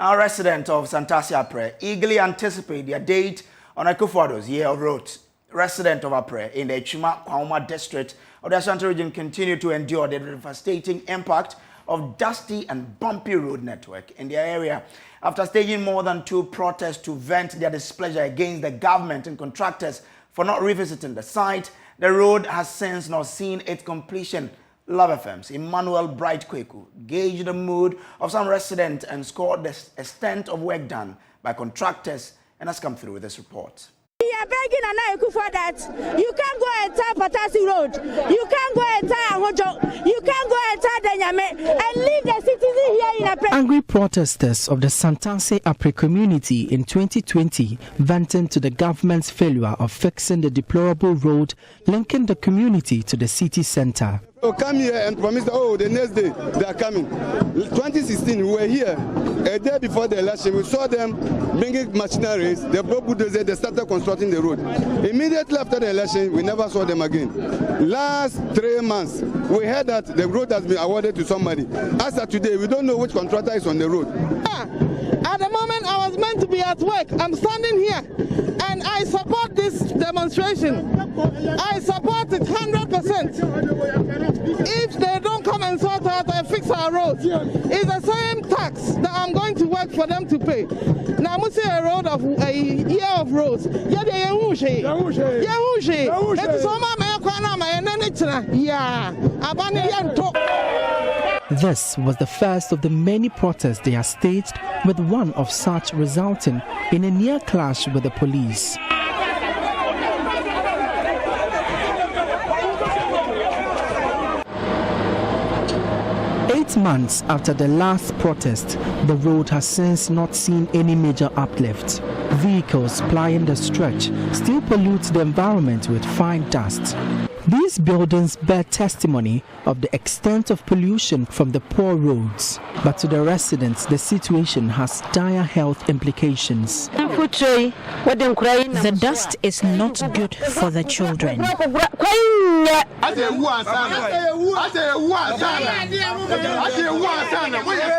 Our residents of Santasi Apre eagerly anticipate their date on Akufo-Addo's Year of Roads. Residents of Apre in the Chima Kwauma district of the Ashanti region continue to endure the devastating impact of dusty and bumpy road network in their area. After staging more than 2 protests to vent their displeasure against the government and contractors for not revisiting the site, the road has since not seen its completion. Love FM's Emmanuel Bright Kweku gauged the mood of some residents and scored the extent of work done by contractors and has come through with this report. We are begging Anaiku for that. You can't go entire Patasi Road. You can't go entire Kojo. You can't go entire Denyame and leave the citizen here in Apre. Angry protesters of the Santasi Apre community in 2020 vented to the government's failure of fixing the deplorable road linking the community to the city center. Come here and promise, the next day they are coming. 2016, we were here a day before the election. We saw them bringing machineries. They brought bulldozers. They started constructing the road. Immediately after the election, we never saw them again. Last 3 months, we heard that the road has been awarded to somebody. As of today, we don't know which contractor is on the road. At the moment, I was meant to be at work. I'm standing here, and I support this demonstration. I support it 100%. If they don't come and sort out and fix our roads, it's the same tax that I'm going to work for them to pay. Now, I'm saying a year of roads. This was the first of the many protests they have staged, with one of such resulting in a near clash with the police. Months after the last protest, the road has since not seen any major uplift. Vehicles plying the stretch still pollute the environment with fine dust. These buildings bear testimony of the extent of pollution from the poor roads. But to the residents, the situation has dire health implications. The dust is not good for the children.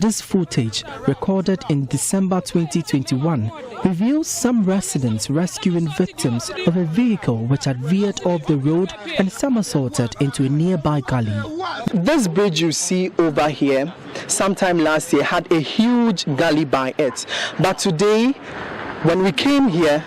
This footage, recorded in December 2021, reveals some residents rescuing victims of a vehicle which had veered off the road and somersaulted into a nearby gully. This bridge you see over here, sometime last year, had a huge gully by it. But today, when we came here,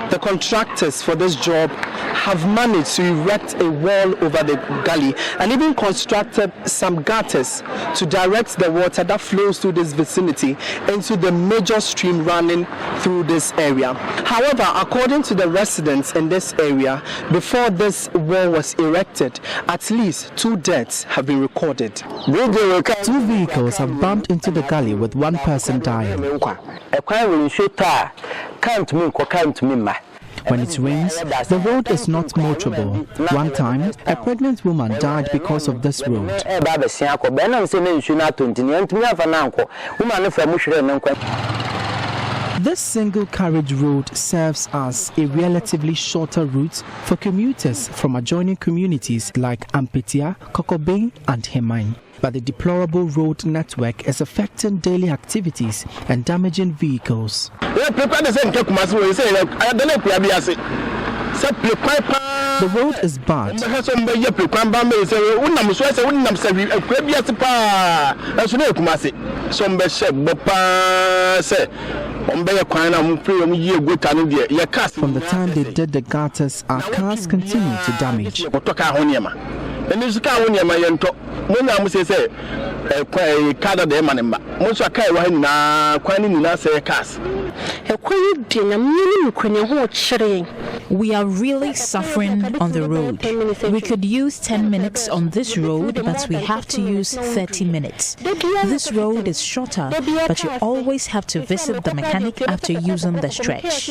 the contractors for this job have managed to erect a wall over the gully and even constructed some gutters to direct the water that flows through this vicinity into the major stream running through this area. However, according to the residents in this area, before this wall was erected, at least 2 deaths have been recorded. 2 vehicles have bumped into the gully with 1 person dying. When it rains, the road is not motorable. One time, a pregnant woman died because of this road. This single carriage road serves as a relatively shorter route for commuters from adjoining communities like Ampetia, Kokobeng, and Hemai. But the deplorable road network is affecting daily activities and damaging vehicles. The road is bad. From the time they did the gutters, our cars continue to damage. We are really suffering on the road. We could use 10 minutes on this road, but we have to use 30 minutes. This road is shorter, but you always have to visit the mechanic after using the stretch.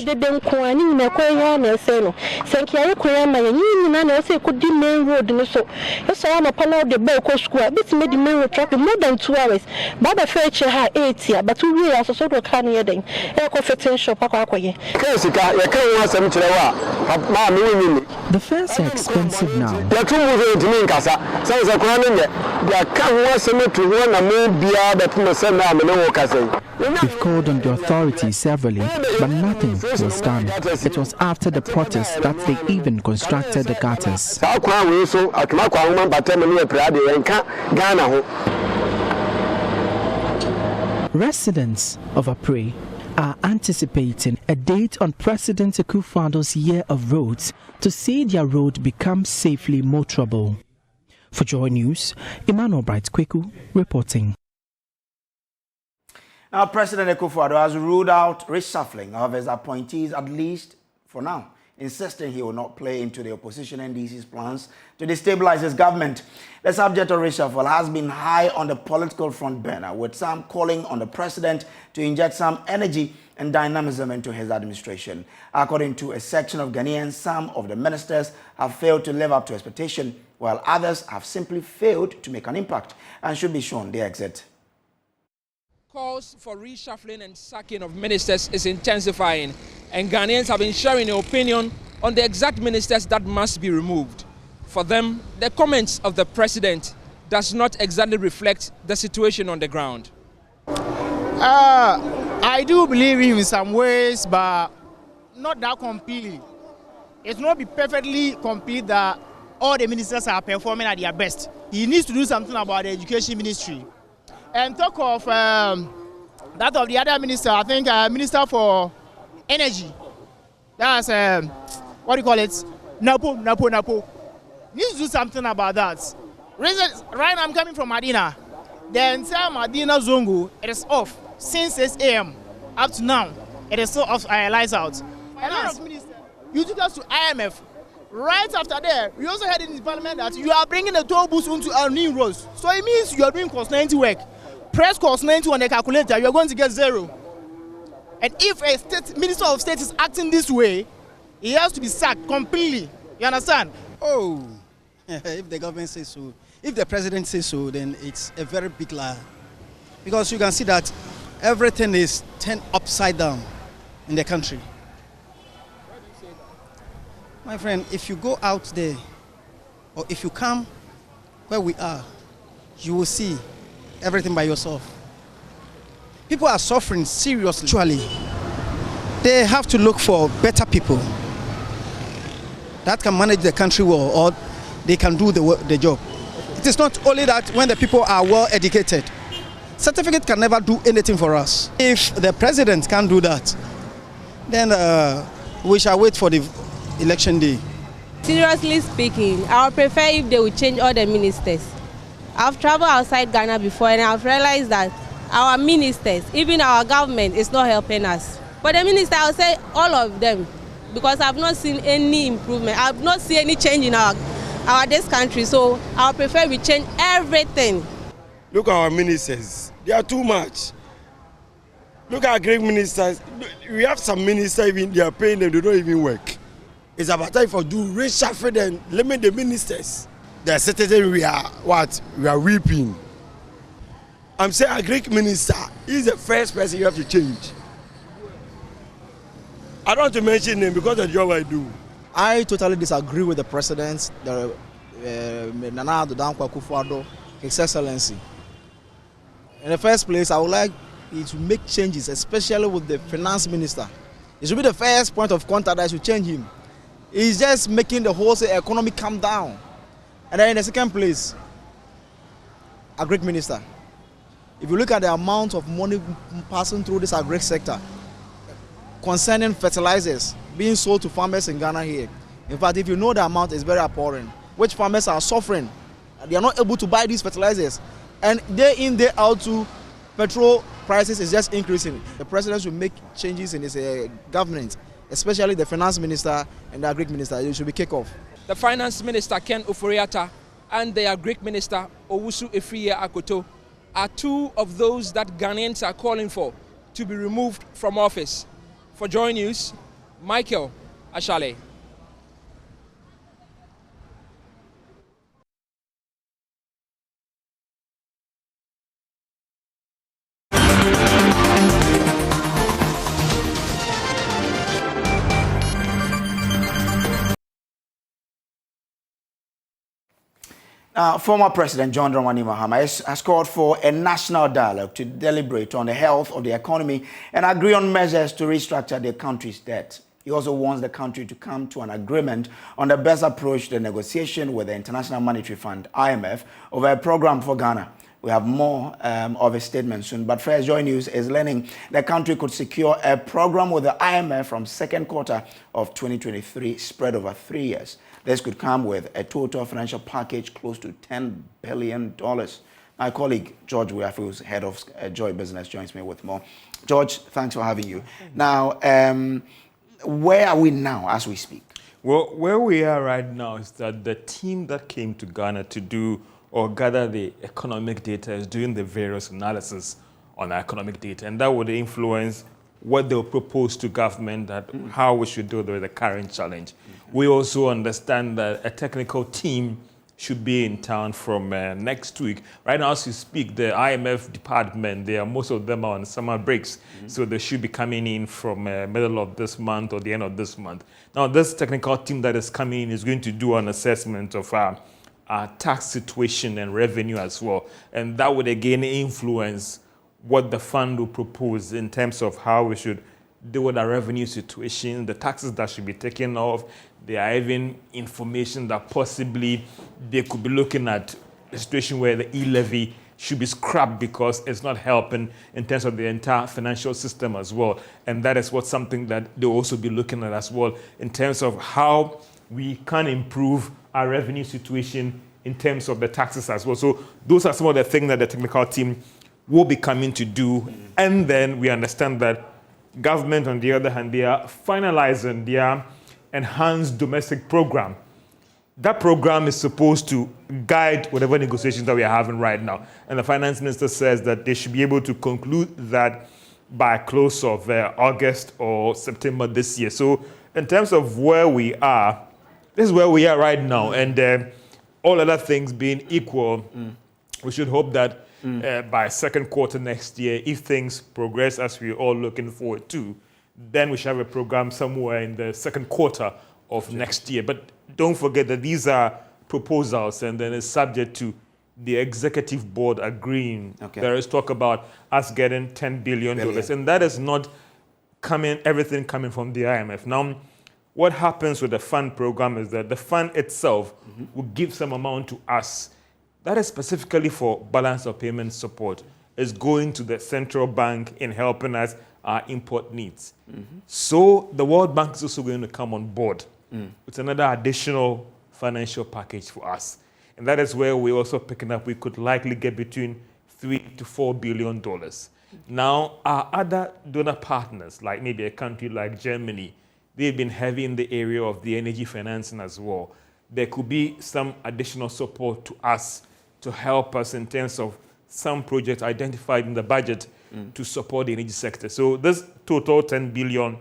More than 2 hours. Baba fetch her 80, but we are also to can yeding. The fares are expensive now. We've called on the authorities severally, but nothing was done. It was after the protest that they even constructed the gutters. Residents of Apre are anticipating a date on President Akufo-Addo's year of roads to see their road become safely motorable. For JoyNews, Emmanuel Bright-Kweku reporting. Now, President Akufo-Addo has ruled out reshuffling of his appointees, at least for now, insisting he will not play into the opposition NDC's plans to destabilize his government. The subject of reshuffle has been high on the political front burner, with some calling on the president to inject some energy and dynamism into his administration. According to a section of Ghanaians, some of the ministers have failed to live up to expectation, while others have simply failed to make an impact and should be shown the exit. Calls for reshuffling and sacking of ministers is intensifying, and Ghanaians have been sharing their opinion on the exact ministers that must be removed. For them, the comments of the president does not exactly reflect the situation on the ground. I do believe him in some ways, but not that completely. It's not be perfectly complete that all the ministers are performing at their best. He needs to do something about the education ministry. And talk of that of the other minister, I think Minister for Energy. That's, what do you call it? Napo. Needs to do something about that. Right now I'm coming from Medina. The entire Medina Zongo, it is off since 6 a.m. up to now. It is still off, lights out. Finance Minister, you took us to IMF. Right after that, we also heard in the parliament that you are bringing the toll booths into our new roads. So it means you are doing cost 90 work. Press cost 90 on the calculator, you are going to get 0. And if a minister of state is acting this way, he has to be sacked completely. You understand? Oh, if the government says so, if the president says so, then it's a very big lie. Because you can see that everything is turned upside down in the country. Why do you say that? My friend, if you go out there, or if you come where we are, you will see everything by yourself. People are suffering seriously. Actually, they have to look for better people that can manage the country well, or they can do the job. It is not only that when the people are well educated, certificate can never do anything for us. If the president can't do that, then we shall wait for the election day. Seriously speaking, I would prefer if they would change all the ministers. I've traveled outside Ghana before and I've realized that our ministers, even our government, is not helping us. But the minister, I would say all of them, because I've not seen any improvement. I've not seen any change in our this country. So I would prefer we change everything. Look at our ministers. They are too much. Look at great ministers. We have some ministers, even they are paying them, they don't even work. It's about time for do reshuffle and limit the ministers. The citizens, we are weeping. I'm saying a Greek minister is the first person you have to change. I don't want to mention him because of the job I do. I totally disagree with the president, Nana Addo Dankwa Akufo-Addo, His Excellency. In the first place, I would like you to make changes, especially with the finance minister. It should be the first point of contact that should change him. He's just making the whole economy come down. And then in the second place, a Greek minister. If you look at the amount of money passing through this agri sector concerning fertilizers being sold to farmers in Ghana here, in fact, if you know the amount, is very appalling. Which farmers are suffering, they are not able to buy these fertilizers, and day in, day out too, petrol prices is just increasing. The president should make changes in his government, especially the finance minister and the agri minister. It should be kicked off. The finance minister, Ken Ofori-Atta, and the agri minister, Owusu Efriye Akoto, are two of those that Ghanaians are calling for to be removed from office. For JoyNews, Michael Ashale. Former President John Dramani Mahama has called for a national dialogue to deliberate on the health of the economy and agree on measures to restructure the country's debt. He also wants the country to come to an agreement on the best approach to the negotiation with the International Monetary Fund, IMF, over a program for Ghana. We have more of his statement soon. But first, JoyNews is learning the country could secure a program with the IMF from second quarter of 2023 spread over 3 years. This could come with a total financial package close to $10 billion. My colleague, George Weafu's head of Joy Business, joins me with more. George, thanks for having you. Now, where are we now as we speak? Well, where we are right now is that the team that came to Ghana to do or gather the economic data is doing the various analysis on economic data, and that would influence what they'll propose to government, that how we should deal with the current challenge. We also understand that a technical team should be in town from next week. Right now, as you speak, the IMF department, most of them are on summer breaks, so they should be coming in from middle of this month or the end of this month. Now, this technical team that is coming in is going to do an assessment of our tax situation and revenue as well, and that would again influence what the fund will propose in terms of how we should deal with our revenue situation, the taxes that should be taken off. There are even information that possibly they could be looking at a situation where the e-levy should be scrapped because it's not helping in terms of the entire financial system as well. And that is something that they'll also be looking at as well in terms of how we can improve our revenue situation in terms of the taxes as well. So those are some of the things that the technical team will be coming to do. And then we understand that government, on the other hand, they are finalizing their enhanced domestic program. That program is supposed to guide whatever negotiations that we are having right now. And the finance minister says that they should be able to conclude that by close of August or September this year. So in terms of where we are, this is where we are right now. And all other things being equal, we should hope that by second quarter next year, if things progress as we're all looking forward to, then we should have a program somewhere in the second quarter of next year. But don't forget that these are proposals, and then it's subject to the executive board agreeing. There is talk about us getting $10 billion, and that is not everything coming from the IMF. Now, what happens with the fund program is that the fund itself will give some amount to us. That is specifically for balance of payment support. It's going to the central bank in helping us our import needs. So the World Bank is also going to come on board with another additional financial package for us. And that is where we're also picking up, we could likely get between $3 to $4 billion. Now, our other donor partners, like maybe a country like Germany, they've been heavy in the area of the energy financing as well. There could be some additional support to us to help us in terms of some projects identified in the budget to support the energy sector. So this total $10 billion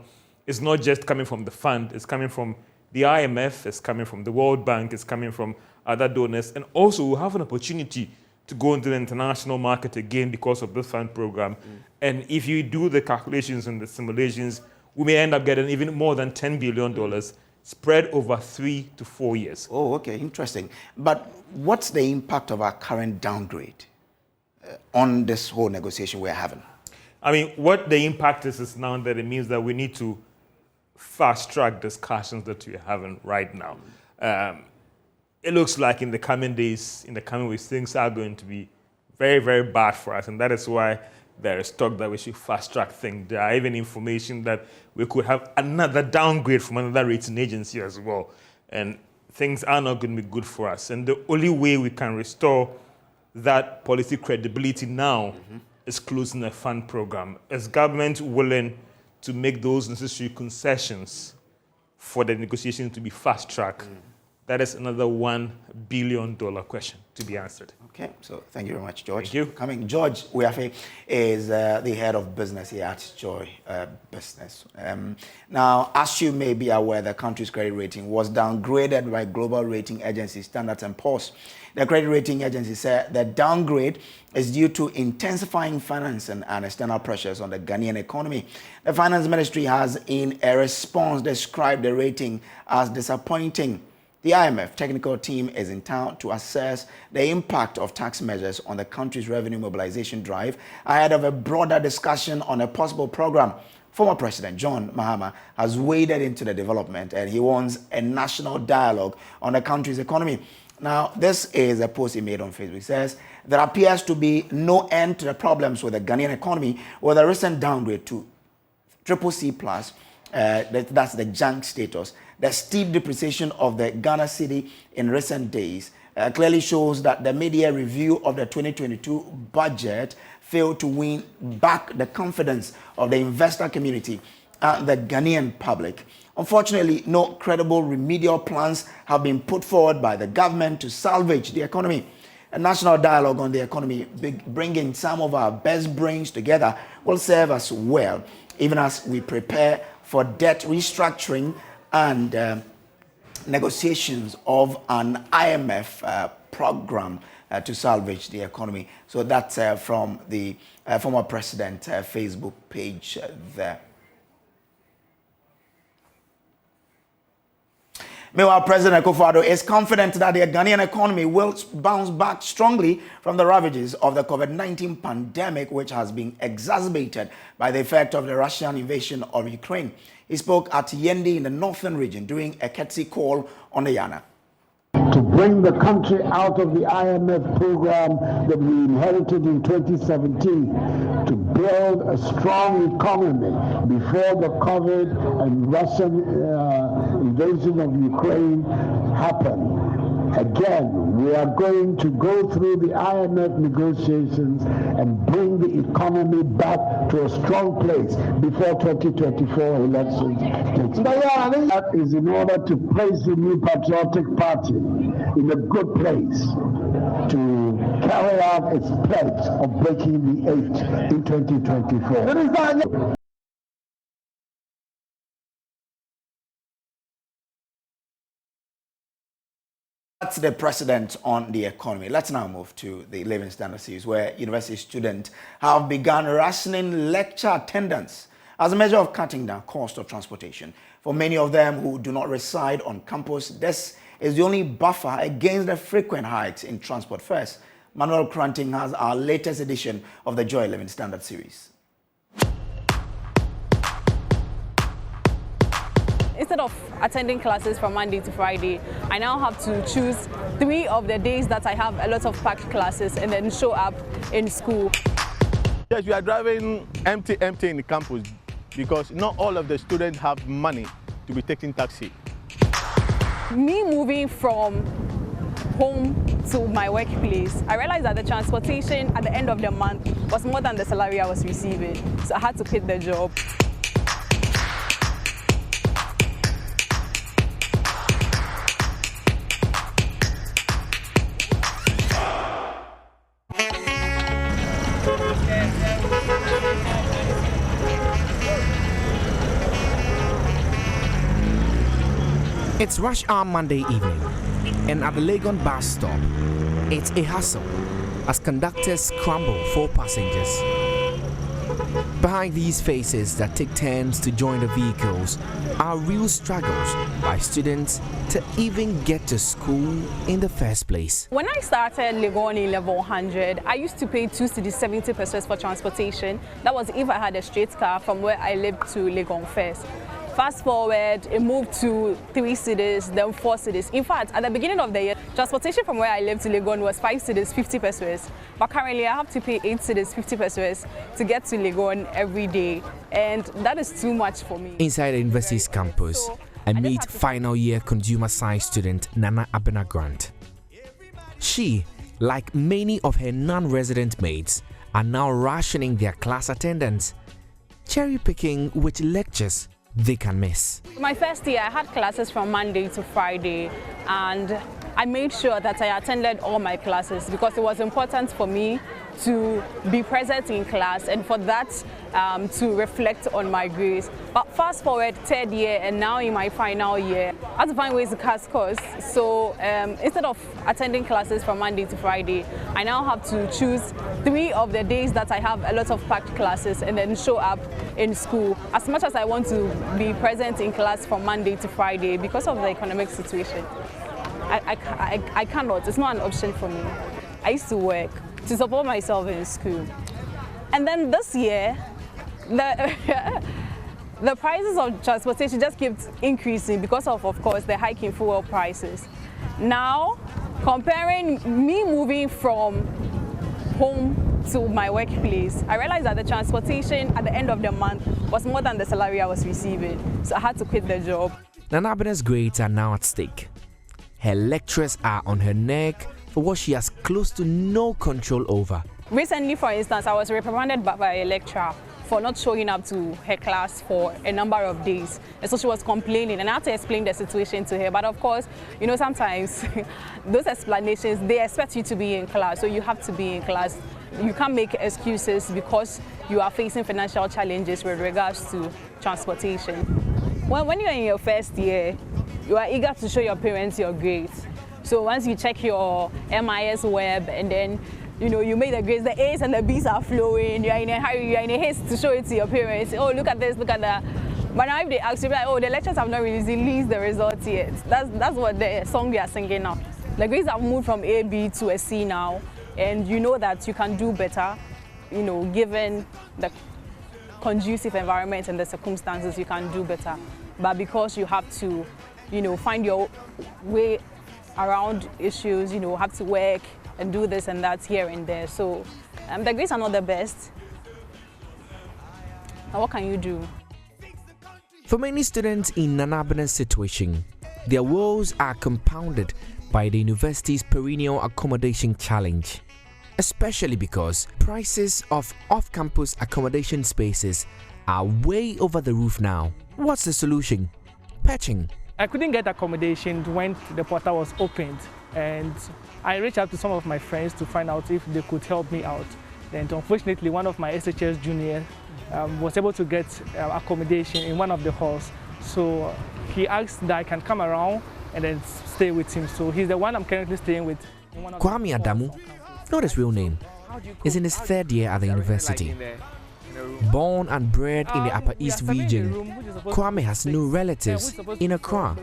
is not just coming from the fund, it's coming from the IMF, it's coming from the World Bank, it's coming from other donors, and also we'll have an opportunity to go into the international market again because of this fund program. And if you do the calculations and the simulations, we may end up getting even more than $10 billion spread over 3 to 4 years. Oh, okay, interesting. But what's the impact of our current downgrade on this whole negotiation we're having? I mean, what the impact is now that it means that we need to fast-track discussions that we're having right now. It looks like in the coming days, in the coming weeks, things are going to be very, very bad for us, and that is why there is talk that we should fast-track things. There are even information that we could have another downgrade from another rating agency as well, and things are not going to be good for us. And the only way we can restore that policy credibility now is closing the fund program. Is government willing to make those necessary concessions for the negotiations to be fast-tracked? That is another $1 billion question to be answered. Okay, so thank you very much, George. Thank you. Coming, George Weafe is the head of business here at Joy Business. Now, as you may be aware, the country's credit rating was downgraded by global rating agency Standard & Poor's. The credit rating agency said the downgrade is due to intensifying financing and external pressures on the Ghanaian economy. The finance ministry has, in a response, described the rating as disappointing The IMF technical team is in town to assess the impact of tax measures on the country's revenue mobilization drive ahead of a broader discussion on a possible program. Former President John Mahama has waded into the development and he wants a national dialogue on the country's economy. Now, this is a post he made on Facebook. It says, there appears to be no end to the problems with the Ghanaian economy with a recent downgrade to CCC+, that's the junk status. The steep depreciation of the Ghana cedi in recent days clearly shows that the mid-year review of the 2022 budget failed to win back the confidence of the investor community and the Ghanaian public. Unfortunately, no credible remedial plans have been put forward by the government to salvage the economy. A national dialogue on the economy, bringing some of our best brains together, will serve us well, even as we prepare for debt restructuring and negotiations of an IMF program to salvage the economy. So that's from the former president Facebook page there. Meanwhile, President Akufo-Addo is confident that the Ghanaian economy will bounce back strongly from the ravages of the COVID-19 pandemic, which has been exacerbated by the effect of the Russian invasion of Ukraine. He spoke at Yendi in the northern region during a courtesy call on the Yana. To bring the country out of the IMF program that we inherited in 2017, to build a strong economy before the COVID and Russian invasion of Ukraine happened. Again, we are going to go through the IMF negotiations and bring the economy back to a strong place before 2024 elections take place. That is in order to place the New Patriotic Party in a good place to carry out its pledge of breaking the 8 in 2024. That's the precedent on the economy. Let's now move to the living standard series, where university students have begun rationing lecture attendance as a measure of cutting down cost of transportation. For many of them who do not reside on campus, this is the only buffer against the frequent hikes in transport fares. Manuel Kranting has our latest edition of the Joy Living Standard series. Instead of attending classes from Monday to Friday, I now have to choose 3 of the days that I have a lot of packed classes and then show up in school. Yes, we are driving empty in the campus because not all of the students have money to be taking taxi. Me moving from home to my workplace, I realized that the transportation at the end of the month was more than the salary I was receiving, so I had to quit the job. It's rush hour Monday evening, and at the Legon bus stop, it's a hustle as conductors scramble for passengers. Behind these faces that take turns to join the vehicles are real struggles by students to even get to school in the first place. When I started Legon in level 100, I used to pay 2 cedis 70 pesos for transportation. That was if I had a straight car from where I lived to Legon first. Fast forward, it moved to 3 cedis, then 4 cedis. In fact, at the beginning of the year, transportation from where I lived to Legon was 5 cedis, 50 pesos. But currently, I have to pay 8 cedis, 50 pesos to get to Legon every day. And that is too much for me. Inside the university's campus, I meet final year consumer science student Nana Abena Grant. She, like many of her non-resident mates, are now rationing their class attendance, cherry-picking which lectures they can miss. My first year, I had classes from Monday to Friday, and I made sure that I attended all my classes because it was important for me to be present in class and for that to reflect on my grades. But fast forward 3rd year and now in my final year, I had to find ways to cut costs. So instead of attending classes from Monday to Friday, I now have to choose 3 of the days that I have a lot of packed classes and then show up in school. As much as I want to be present in class from Monday to Friday because of the economic situation. I cannot. It's not an option for me. I used to work to support myself in school. And then this year, the prices of transportation just kept increasing because of course, the hike in fuel prices. Now, comparing me moving from home to my workplace, I realized that the transportation at the end of the month was more than the salary I was receiving. So I had to quit the job. Nana Abena's grades are now at stake. Her lecturers are on her neck for what she has close to no control over. Recently, for instance, I was reprimanded by a lecturer for not showing up to her class for a number of days. And so she was complaining, and I had to explain the situation to her. But of course, you know, sometimes those explanations, they expect you to be in class, so you have to be in class. You can't make excuses because you are facing financial challenges with regards to transportation. When you're in your first year, you are eager to show your parents your grades. So once you check your MIS web and then you make the grades, the A's and the B's are flowing, you're in a hurry, you're in a haste to show it to your parents. Oh, look at this, look at that. But now if they ask you, like, oh, the lecturers have not released the results yet. That's what the song they are singing now. The grades have moved from A, B to a C now. And you know that you can do better, given the conducive environment and the circumstances, you can do better. But because you have to, find your way around issues, have to work and do this and that here and there. So the grades are not the best. Now what can you do? For many students in Nana Abena's situation, their woes are compounded by the university's perennial accommodation challenge, especially because prices of off-campus accommodation spaces are way over the roof now. What's the solution? Patching. I couldn't get accommodation when the portal was opened, and I reached out to some of my friends to find out if they could help me out. And unfortunately, one of my SHS juniors was able to get accommodation in one of the halls. So he asked that I can come around and then stay with him. So he's the one I'm currently staying with. Kwame Adamu, not his real name, is in his third year at the university. Born and bred in the Upper East region, Kwame has no relatives in Accra.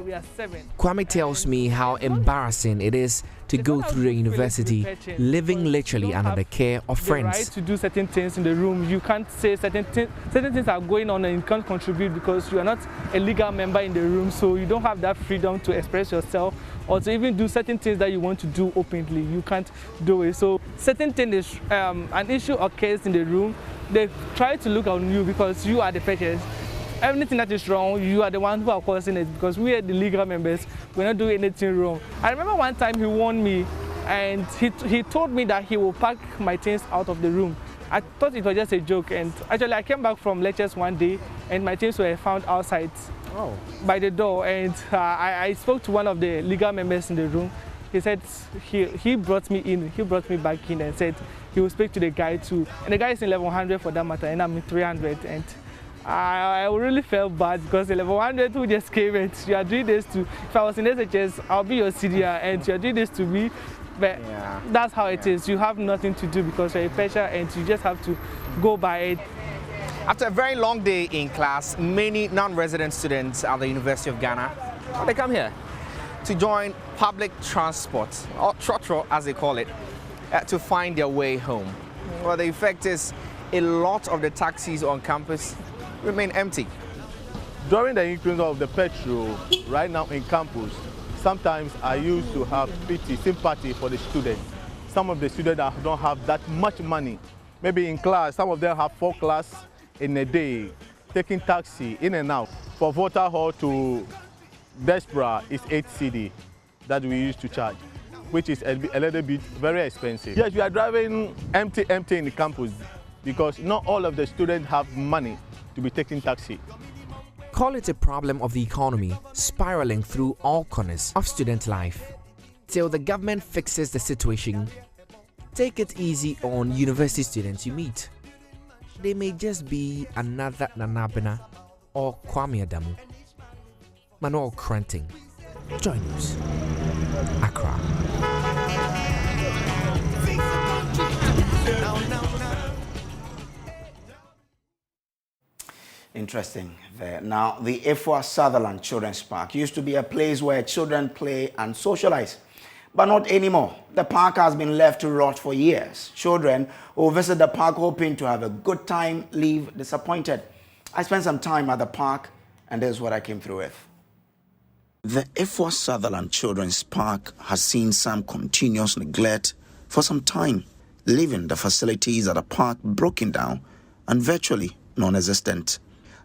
Kwame tells me how embarrassing it is to go through the university living literally under the care of friends. Right to do certain things in the room. You can't say certain things are going on and you can't contribute because you are not a legal member in the room, so you don't have that freedom to express yourself or to even do certain things that you want to do openly. You can't do it. So certain things, an issue occurs in the room, they try to look on you because you are the fetchers. Anything that is wrong, you are the one who are causing it because we are the legal members. We're not doing anything wrong. I remember one time he warned me and he told me that he will pack my things out of the room. I thought it was just a joke, and actually I came back from lectures one day and my things were found outside by the door, and I spoke to one of the legal members in the room. He said he brought me in, he brought me back in and said he will speak to the guy too. And the guy is in level 100 for that matter, and I'm in 300. And I really felt bad because the level 100 who just came and you are doing this to, if I was in SHS, I'll be your senior and you are doing this to me. But that's how it is. You have nothing to do because you're a pressure and you just have to go by it. After a very long day in class, many non-resident students at the University of Ghana, they come here to join public transport, or trotro as they call it, to find their way home. Well, the effect is a lot of the taxis on campus remain empty. During the increase of the petrol right now in campus, sometimes I used to have pity, sympathy for the students. Some of the students that don't have that much money. Maybe in class, some of them have 4 classes in a day, taking taxi in and out. For Volta Hall to Despera is 8 cedi that we used to charge, which is a little bit very expensive. Yes, we are driving empty in the campus because not all of the students have money to be taking taxi. Call it a problem of the economy spiraling through all corners of student life. Till the government fixes the situation, take it easy on university students you meet. They may just be another Nana Abena or Kwame Adamu. Manuel Cranting, JoyNews, Accra. Interesting there. Now, the Efwa Sutherland Children's Park used to be a place where children play and socialize, but not anymore. The park has been left to rot for years. Children who visit the park hoping to have a good time leave disappointed. I spent some time at the park, and this is what I came through with. The Efwa Sutherland Children's Park has seen some continuous neglect for some time, leaving the facilities at the park broken down and virtually non-existent.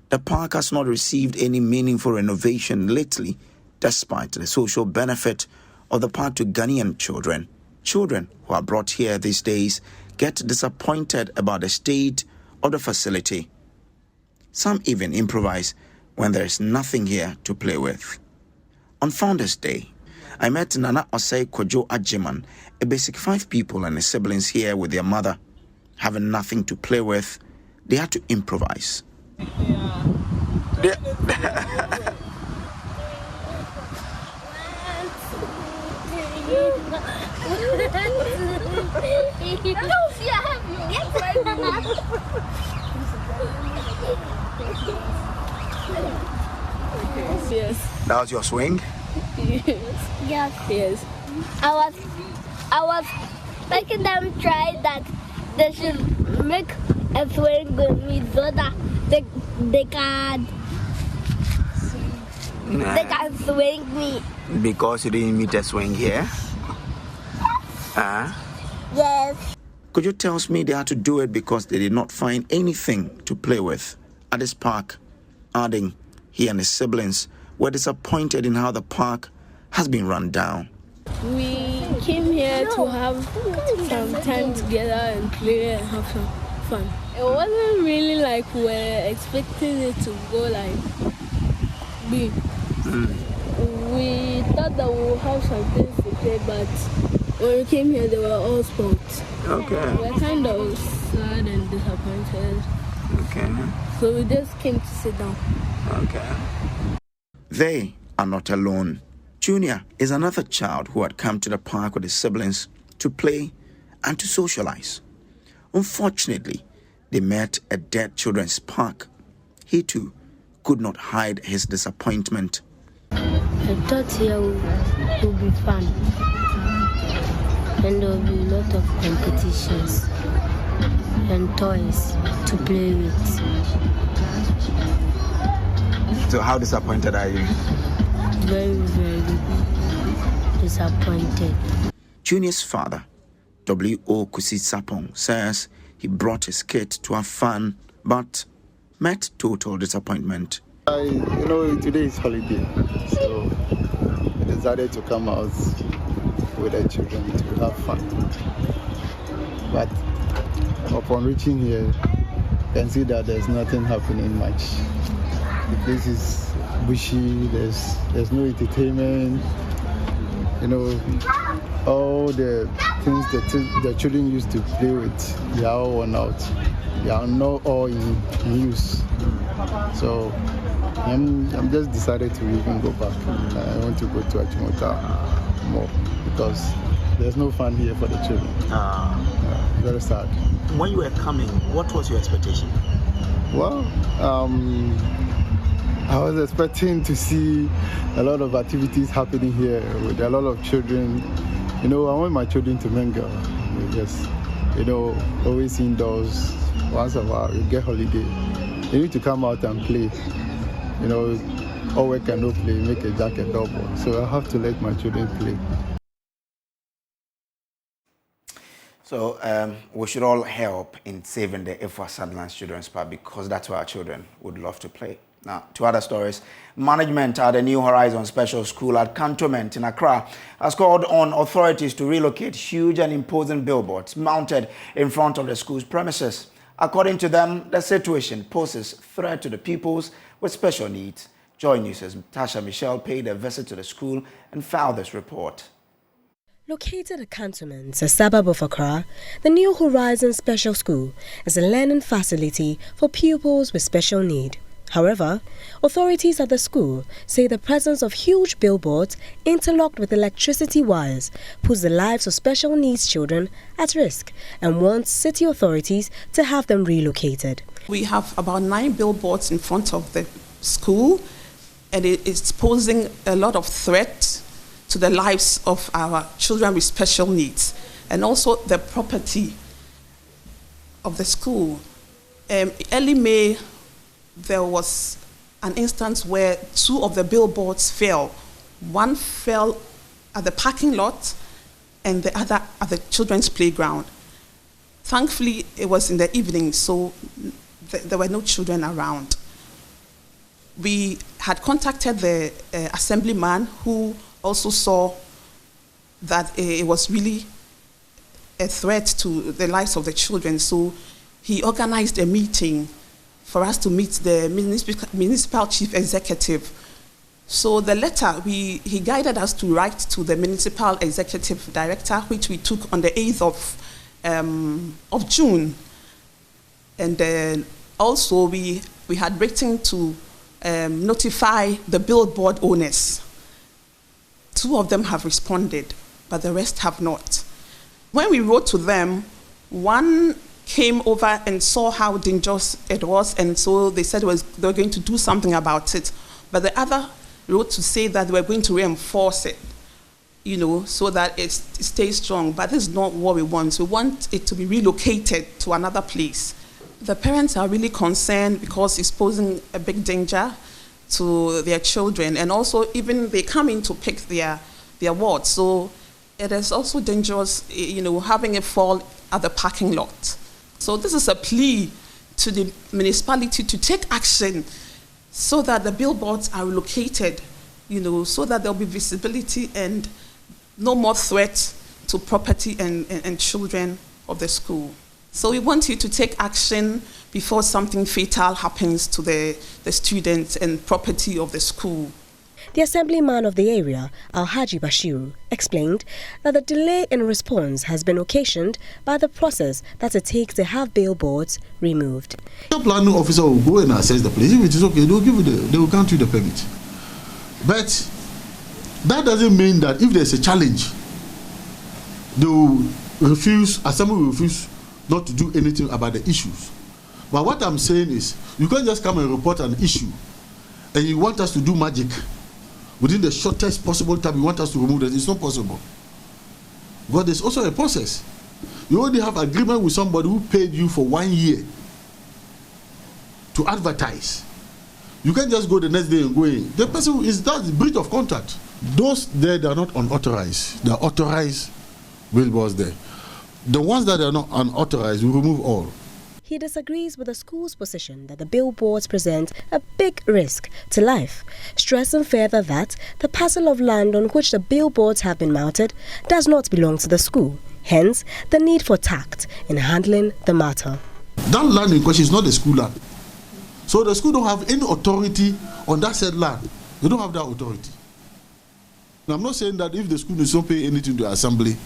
The park has not received any meaningful renovation lately, despite the social benefit of the park to Ghanaian children. Children who are brought here these days get disappointed about the state of the facility. Some even improvise when there is nothing here to play with. On Founders Day, I met Nana Osei Kojo Ajiman, a basic 5 people and his siblings here with their mother. Having nothing to play with, they had to improvise. Yes. That was your swing? Yes. I was making them try that they should make a swing with me so that they can swing me. Because you didn't meet a swing here? Yes. Kojo tells me they had to do it because they did not find anything to play with at this park, adding he and his siblings were disappointed in how the park has been run down. We came here to have some time together and play and have some fun. It wasn't really like we were expecting it to go like big. We thought that we would have some things to play, but when we came here, they were all sports. Okay. We were kind of sad and disappointed. Okay. So we just came to sit down. Okay. They are not alone. Junior is another child who had come to the park with his siblings to play and to socialize. Unfortunately, they met a dead children's park. He too could not hide his disappointment. I thought here would be fun, and there will be a lot of competitions and toys to play with. So how disappointed are you? Very, very disappointed. Junior's father, W.O. Kusi Sapong, says he brought his kid to have fun, but met total disappointment. Today is holiday, so I decided to come out with the children to have fun. But upon reaching here, you can see that there's nothing happening much. The place is bushy, there's no entertainment. All the things that the children used to play with, they are all worn out. They are not all in use. So I'm just decided to even go back. I want to go to Achimota more because there's no fun here for the children. Very sad. When you were coming, what was your expectation? Well, I was expecting to see a lot of activities happening here with a lot of children. I want my children to mingle. Just, always indoors. Once in a while, you get holiday. You need to come out and play. All work and no play, make a jack a double. So I have to let my children play. So we should all help in saving the Efwa Sutherland Children's Park because that's where our children would love to play. Now, to other stories, management at the New Horizon Special School at Cantonment in Accra has called on authorities to relocate huge and imposing billboards mounted in front of the school's premises. According to them, the situation poses threat to the pupils with special needs. JoyNews' Tasha Michelle paid a visit to the school and filed this report. Located at Cantonment, a suburb of Accra, the New Horizon Special School is a learning facility for pupils with special need. However, authorities at the school say the presence of huge billboards interlocked with electricity wires puts the lives of special needs children at risk and wants city authorities to have them relocated. We have about 9 billboards in front of the school, and it is posing a lot of threat to the lives of our children with special needs and also the property of the school. Early May, there was an instance where 2 of the billboards fell. One fell at the parking lot and the other at the children's playground. Thankfully, it was in the evening, so there were no children around. We had contacted the assemblyman who also saw that it was really a threat to the lives of the children, so he organized a meeting for us to meet the municipal chief executive. So the letter, he guided us to write to the municipal executive director, which we took on the 8th of June. And also we had written to notify the billboard owners. 2 of them have responded, but the rest have not. When we wrote to them, one came over and saw how dangerous it was, and so they said they were going to do something about it. But the other wrote to say that they were going to reinforce it, so that it stays strong. But this is not what we want. We want it to be relocated to another place. The parents are really concerned because it's posing a big danger to their children, and also even they come in to pick their wards. So it is also dangerous, having a fall at the parking lot. So this is a plea to the municipality to take action so that the billboards are relocated, so that there'll be visibility and no more threat to property and children of the school. So we want you to take action before something fatal happens to the students and property of the school. The assemblyman of the area, Alhaji Bashiru, explained that the delay in response has been occasioned by the process that it takes to have billboards removed. The planning officer will go and assess the place. If it is okay, they will grant you the permit. But that doesn't mean that if there's a challenge, they will refuse, assembly will refuse not to do anything about the issues. But what I'm saying is, you can't just come and report an issue and you want us to do magic. Within the shortest possible time, you want us to remove it. It's not possible. But there's also a process. You already have agreement with somebody who paid you for 1 year to advertise. You can't just go the next day and go in. The person is that breach of contract. Those there, they are not unauthorized. They are authorized billboards there. The ones that are not unauthorized, we remove all. He disagrees with the school's position that the billboards present a big risk to life, stressing further that the parcel of land on which the billboards have been mounted does not belong to the school, hence the need for tact in handling the matter. That land in question is not the school land. So the school don't have any authority on that said land. They don't have that authority. Now, I'm not saying that if the school is not paying anything to the assembly,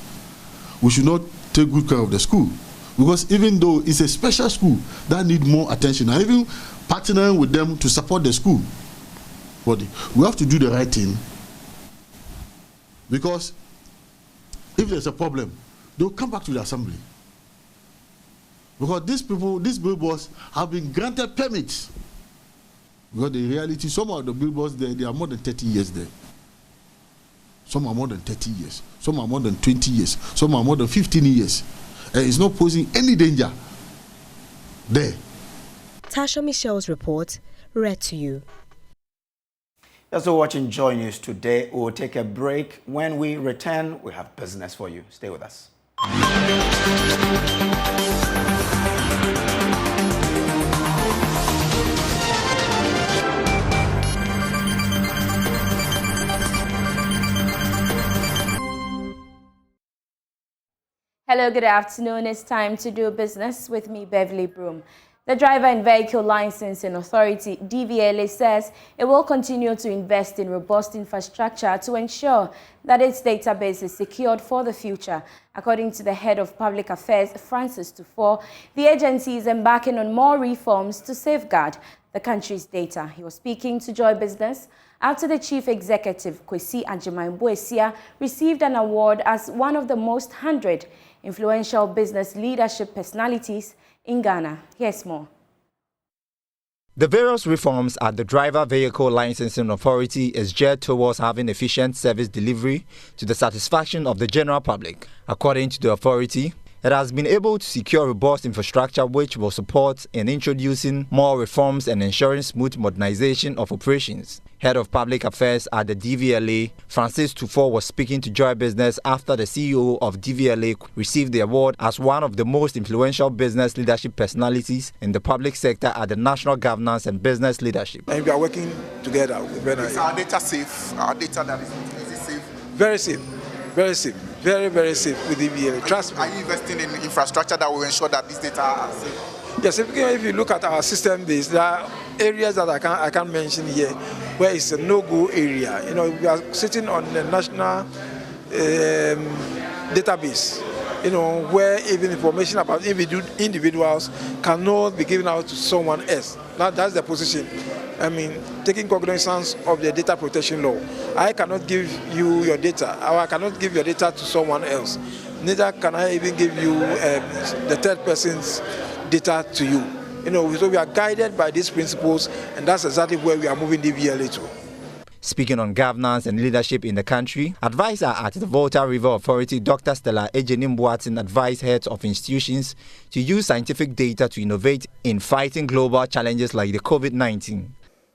we should not take good care of the school. Because even though it's a special school that need more attention, and even partnering with them to support the school, but we have to do the right thing. Because if there's a problem, they'll come back to the assembly. Because these people, these billboards have been granted permits. Because in reality, some of the billboards there, they are more than 30 years there. Some are more than 30 years. Some are more than 20 years. Some are more than 15 years. And it's not posing any danger there. Tasha Michelle's report, read to you. You're also watching Joy News today. We'll take a break. When we return, we have business for you. Stay with us. Hello, good afternoon. It's time to do business with me, Beverly Broom. The Driver and Vehicle Licensing Authority, DVLA, says it will continue to invest in robust infrastructure to ensure that its database is secured for the future. According to the head of public affairs, Francis Tufo, the agency is embarking on more reforms to safeguard the country's data. He was speaking to Joy Business after the Chief Executive, Kwesi Agyeman-Boasia, received an award as one of the most 100 influential business leadership personalities in Ghana. Here's more. The various reforms at the Driver Vehicle Licensing Authority is geared towards having efficient service delivery to the satisfaction of the general public. According to the authority, it has been able to secure robust infrastructure which will support in introducing more reforms and ensuring smooth modernization of operations. Head of Public Affairs at the DVLA, Francis Tufo, was speaking to Joy Business after the CEO of DVLA received the award as one of the most influential business leadership personalities in the public sector at the National Governance and Business Leadership. And we are working together with Bernard. Is our data safe? Our data that is it safe? Very safe. Very safe. Very, very safe with DVLA. Trust me. Are you investing in infrastructure that will ensure that these data are safe? Yes, if you look at our system, there are areas that I can't mention here where it's a no-go area. You know, we are sitting on the national database, you know, where even information about individuals cannot be given out to someone else. Now that's the position. I mean, taking cognizance of the data protection law. I cannot give you your data, or I cannot give your data to someone else. Neither can I even give you the third person's data to you. You know, so we are guided by these principles, and that's exactly where we are moving DVLA to. Speaking on governance and leadership in the country, advisor at the Volta River Authority, Dr. Stella Ejenim-Boatin, advised heads of institutions to use scientific data to innovate in fighting global challenges like the COVID-19.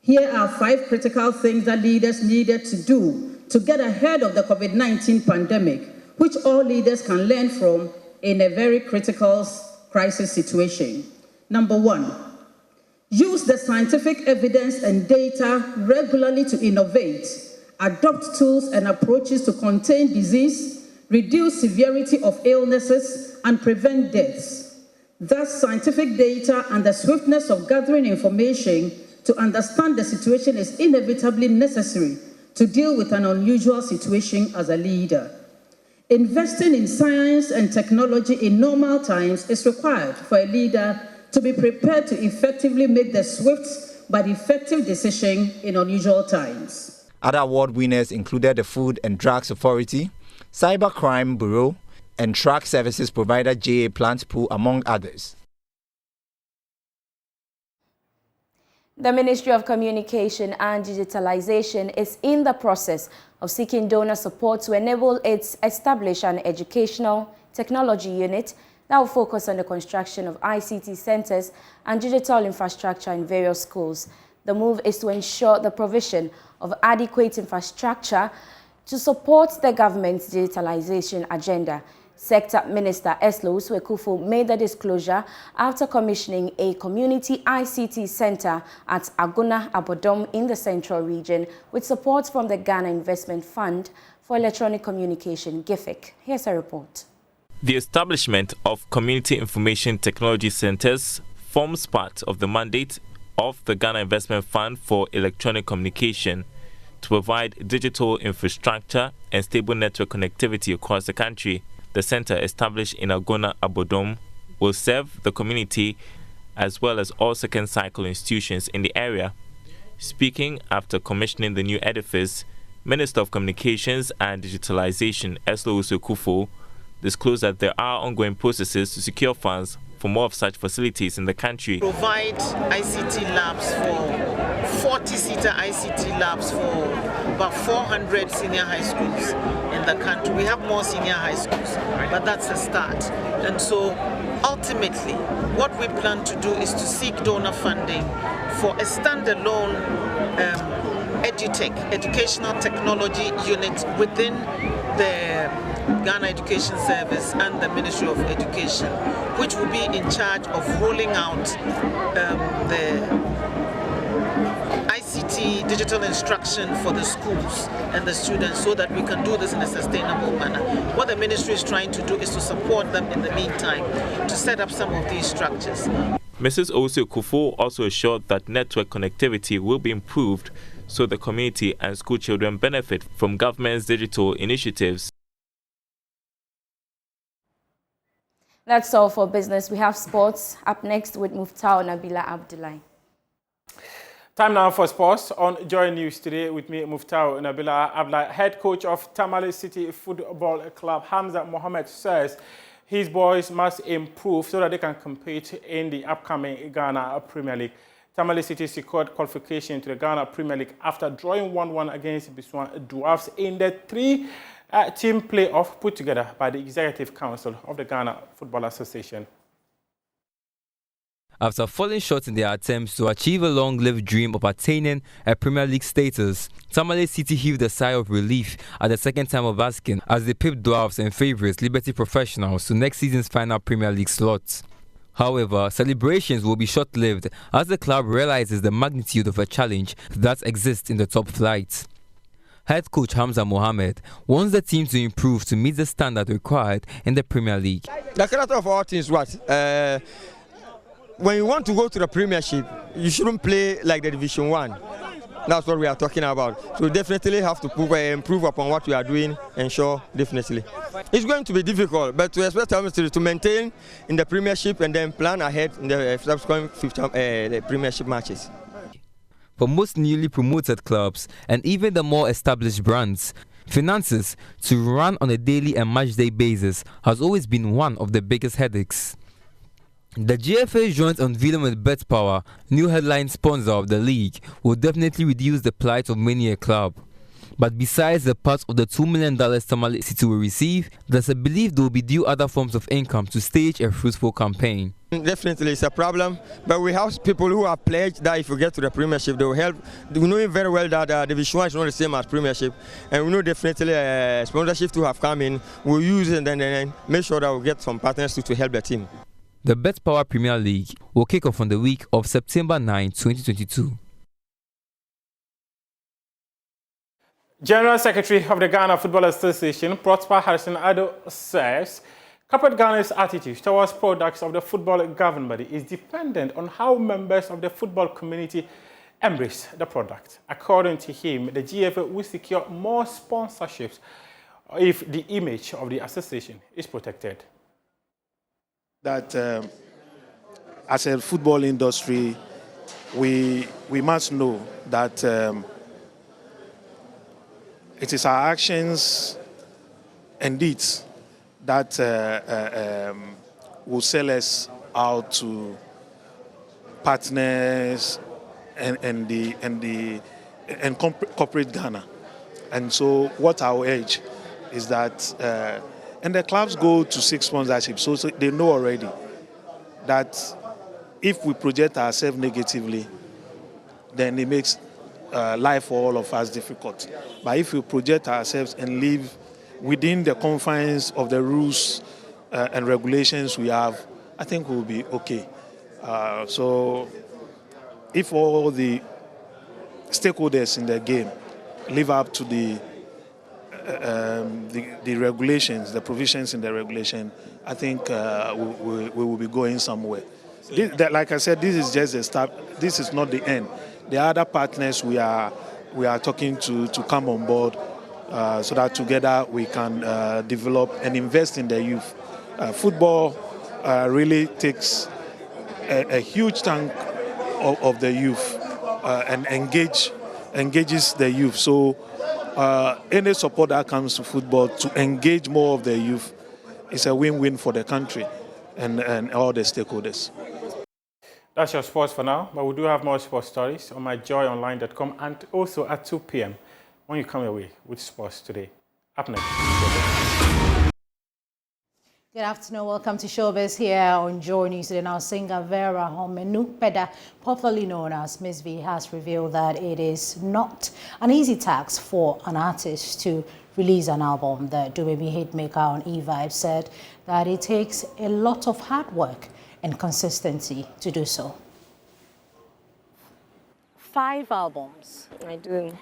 Here are 5 critical things that leaders needed to do to get ahead of the COVID-19 pandemic, which all leaders can learn from in a very critical crisis situation. Number 1, use the scientific evidence and data regularly to innovate, adopt tools and approaches to contain disease, reduce severity of illnesses, and prevent deaths. Thus, scientific data and the swiftness of gathering information to understand the situation is inevitably necessary to deal with an unusual situation as a leader. Investing in science and technology in normal times is required for a leader to be prepared to effectively make the swift but effective decision in unusual times. Other award winners included the Food and Drugs Authority, Cybercrime Bureau, and Track Services provider JA Plant Pool, among others. The Ministry of Communication and Digitalization is in the process of seeking donor support to enable its establish an educational technology unit that will focus on the construction of ICT centers and digital infrastructure in various schools. The move is to ensure the provision of adequate infrastructure to support the government's digitalization agenda. Sector Minister Eslo Uswekufo made the disclosure after commissioning a community ICT center at Aguna Abodom in the Central Region with support from the Ghana Investment Fund for Electronic Communication, GIFIC. Here's a report. The establishment of community information technology centers forms part of the mandate of the Ghana Investment Fund for Electronic Communication to provide digital infrastructure and stable network connectivity across the country. The center, established in Agona Abodom, will serve the community as well as all second cycle institutions in the area. Speaking after commissioning the new edifice, Minister of Communications and Digitalization Eslo Uswekufo disclosed that there are ongoing processes to secure funds for more of such facilities in the country. Provide ICT labs for 40-seater ICT labs for about 400 senior high schools in the country. We have more senior high schools, but that's a start. And so ultimately, what we plan to do is to seek donor funding for a standalone EduTech, Educational Technology Unit within the Ghana Education Service and the Ministry of Education, which will be in charge of rolling out the ICT digital instruction for the schools and the students so that we can do this in a sustainable manner. What the ministry is trying to do is to support them in the meantime to set up some of these structures. Mrs. Uswekufo also assured that network connectivity will be improved so the community and school children benefit from government's digital initiatives. That's all for business. We have sports up next with Muftau Nabila Abdullahi. Time now for sports on Joy News today with me, Muftau Nabila Abla. Head coach of Tamale City Football Club, Hamza Mohammed, says his boys must improve so that they can compete in the upcoming Ghana Premier League. Tamale City secured qualification to the Ghana Premier League after drawing 1-1 against Biswan Dwarfs in the three-team playoff put together by the Executive Council of the Ghana Football Association. After falling short in their attempts to achieve a long-lived dream of attaining a Premier League status, Tamale City heaved a sigh of relief at the second time of asking as they pipped Dwarfs and favourites Liberty Professionals to next season's final Premier League slots. However, celebrations will be short-lived as the club realizes the magnitude of a challenge that exists in the top flight. Head coach Hamza Mohammed wants the team to improve to meet the standard required in the Premier League. The character of our team is what? When you want to go to the Premiership, you shouldn't play like the Division 1. That's what we are talking about. So definitely have to improve upon what we are doing, ensure definitely. It's going to be difficult, but to expect us to maintain in the Premiership and then plan ahead in the subsequent the Premiership matches. For most newly promoted clubs and even the more established brands, finances to run on a daily and match-day basis has always been one of the biggest headaches. The GFA joint unveiling with BetPower, new headline sponsor of the league, will definitely reduce the plight of many a club. But besides the part of the $2 million Tamale City will receive, there's a belief there will be due other forms of income to stage a fruitful campaign. Definitely it's a problem, but we have people who have pledged that if we get to the Premiership, they will help. We know very well that Division 1 is not the same as Premiership, and we know definitely sponsorship to have come in. We'll use it and then make sure that we get some partners to help the team. The BetPower Premier League will kick off on the week of September 9, 2022. General Secretary of the Ghana Football Association, Prosper Harrison Addo, says corporate Ghana's attitude towards products of the football governing body is dependent on how members of the football community embrace the product. According to him, the GFA will secure more sponsorships if the image of the association is protected. That as a football industry, we must know that it is our actions and deeds that will sell us out to partners and corporate Ghana. And so what our urge is that and the clubs go to seek sponsorship, so they know already that if we project ourselves negatively, then it makes life for all of us difficult. But if we project ourselves and live within the confines of the rules and regulations we have, I think we'll be okay. So if all the stakeholders in the game live up to the regulations, the provisions in the regulation, I think we will be going somewhere. Like I said, this is just a start. This is not the end. The other partners we are talking to come on board so that together we can develop and invest in the youth. Football really takes a huge chunk of the youth and engages the youth. So any support that comes to football to engage more of the youth is a win-win for the country and all the stakeholders. That's your sports for now, but we do have more sports stories on myjoyonline.com and also at 2 p.m. when you come away with sports today. Up next. Good afternoon. Welcome to Showbiz here on Joy News. Today now, singer Vera Homenu-Peda, popularly known as Miss V, has revealed that it is not an easy task for an artist to release an album. The Do Baby hitmaker on E-Vibe said that it takes a lot of hard work and consistency to do so. 5 albums. I do.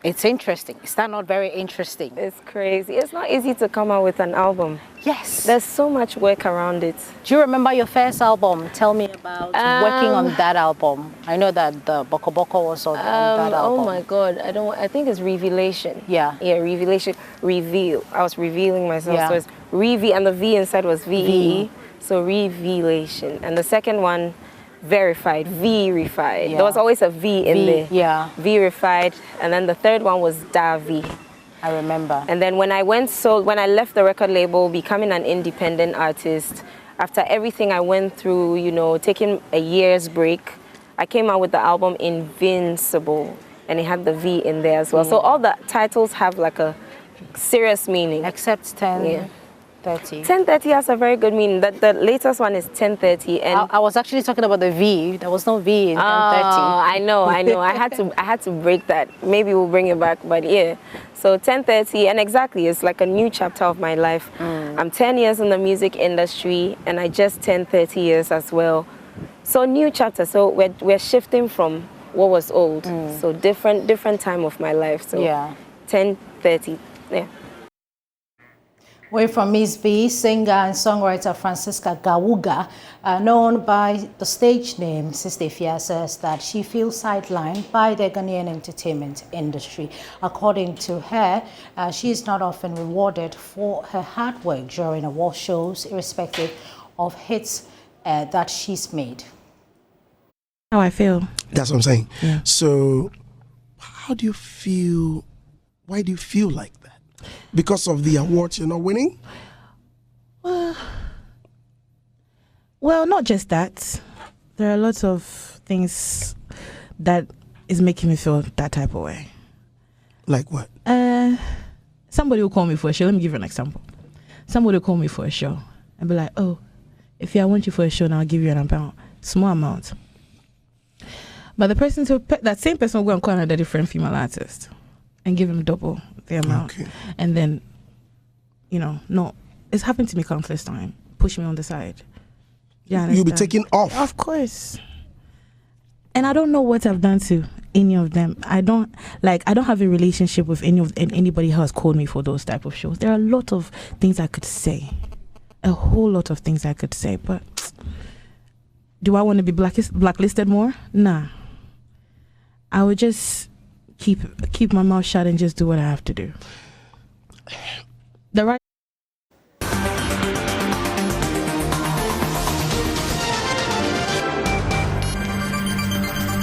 It's interesting. Is that not very interesting? It's crazy. It's not easy to come out with an album. Yes. There's so much work around it. Do you remember your first album? Tell me about working on that album. I know that the Boko Boko was on that album. Oh my God. I think it's Revelation. Yeah. Yeah, Revelation. Reveal. I was revealing myself. Yeah. So it's Reveal, and the V inside was VE. So Revelation. And the second one verified, verified. Yeah. There was always a V in there. Yeah. Verified. And then the third one was Davi. I remember. And then when I left the record label, becoming an independent artist, after everything I went through, you know, taking a year's break, I came out with the album Invincible, and it had the V in there as well. So all the titles have like a serious meaning. Except 1030. 1030 has a very good meaning. The latest one is 1030, and I was actually talking about the V. There was no V in 1030. I know. I had to break that. Maybe we'll bring it back, but yeah. So 1030, and exactly, it's like a new chapter of my life. I'm 10 years in the music industry, and I just turned 30 years as well. So new chapter. So we're shifting from what was old. So different time of my life. So yeah. 1030. Yeah. We're from Miss V, singer and songwriter Francisca Gawuga, known by the stage name Sister Fia, says that she feels sidelined by the Ghanaian entertainment industry. According to her, she is not often rewarded for her hard work during award shows, irrespective of hits that she's made. How I feel. That's what I'm saying. Yeah. So, how do you feel? Why do you feel like that? Because of the awards you're not winning? Well, not just that. There are lots of things that is making me feel that type of way. Like what? Somebody will call me for a show. Let me give you an example. Somebody will call me for a show and be like, oh, if I want you for a show, now I'll give you an amount, small amount. But that same person will go and call another different female artist and give him double the amount. Okay. And then, no, it's happened to me countless times. Push me on the side. Yeah, you'll be taken off. Of course. And I don't know what I've done to any of them. I don't have a relationship with anybody who has called me for those type of shows. There are a lot of things I could say. A whole lot of things I could say, but do I want to be blacklisted more? Nah. I would just keep my mouth shut and just do what I have to do.